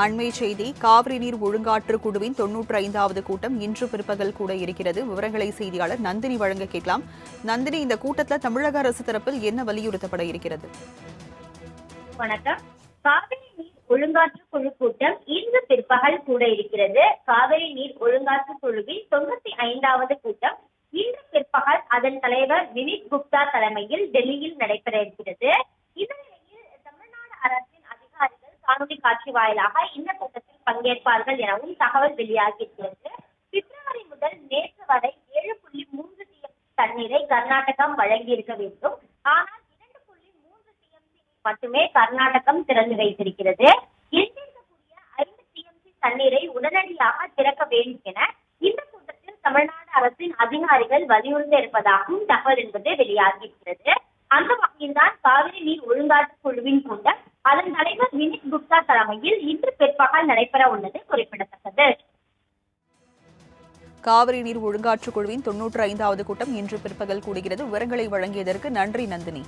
அண்மை செய்தி காவிரி நீர் ஒழுங்காற்று குழுவின் 95வது கூட்டம் இன்று பிற்பகல் கூட இருக்கிறது. விவரங்களை செய்தியாளர் நந்தினி வழங்க கேட்கலாம். நந்தினி, இந்த கூட்டத்தில் தமிழக அரசு தரப்பில் என்ன வலியுறுத்தப்பட இருக்கிறது? வணக்கம். காவிரி நீர் ஒழுங்காற்று குழு கூட்டம் இன்று பிற்பகல் கூட இருக்கிறது. காவிரி நீர் ஒழுங்காற்று குழுவின் 95வது கூட்டம் இன்று பிற்பகல் அதன் தலைவர் வினித் குப்தா தலைமையில் டெல்லியில் நடைபெற இருக்கிறது. இந்நிலையில் தமிழ்நாடு அரசின் அதிகாரிகள் காணொலி காட்சி வாயிலாக இந்த கூட்டத்தில் பங்கேற்பார்கள் எனவும் தகவல் வெளியாகியிருக்கிறது. பிப்ரவரி முதல் நேற்று வரை 7.3 TMC தண்ணீரை கர்நாடகம் வழங்கியிருக்க வேண்டும். ஆனால் 2.3 TMC மட்டுமே கர்நாடகம் திறந்து வைத்திருக்கிறது. எஞ்சியிருக்கக்கூடிய 5 TMC தண்ணீரை உடனடியாக திறக்க வேண்டும் என இந்த கூட்டத்தில் தமிழ்நாடு அரசின் அதிகாரிகள் வலியுறுத்த இருப்பதாகவும் தகவல் என்பது வெளியாகியிருக்கிறது. அந்த வகையில்தான் காவிரி நீர் ஒழுங்காற்று குழுவின் கூட்டம் அதன் தலைவர் வினித் குப்தா தலைமையில் இன்று பிற்பகல் நடைபெற உள்ளது குறிப்பிடத்தக்கது. காவிரி நீர் ஒழுங்காற்று குழுவின் 95வது கூட்டம் இன்று பிற்பகல் கூடுகிறது. விவரங்களை வழங்கியதற்கு நன்றி நந்தினி.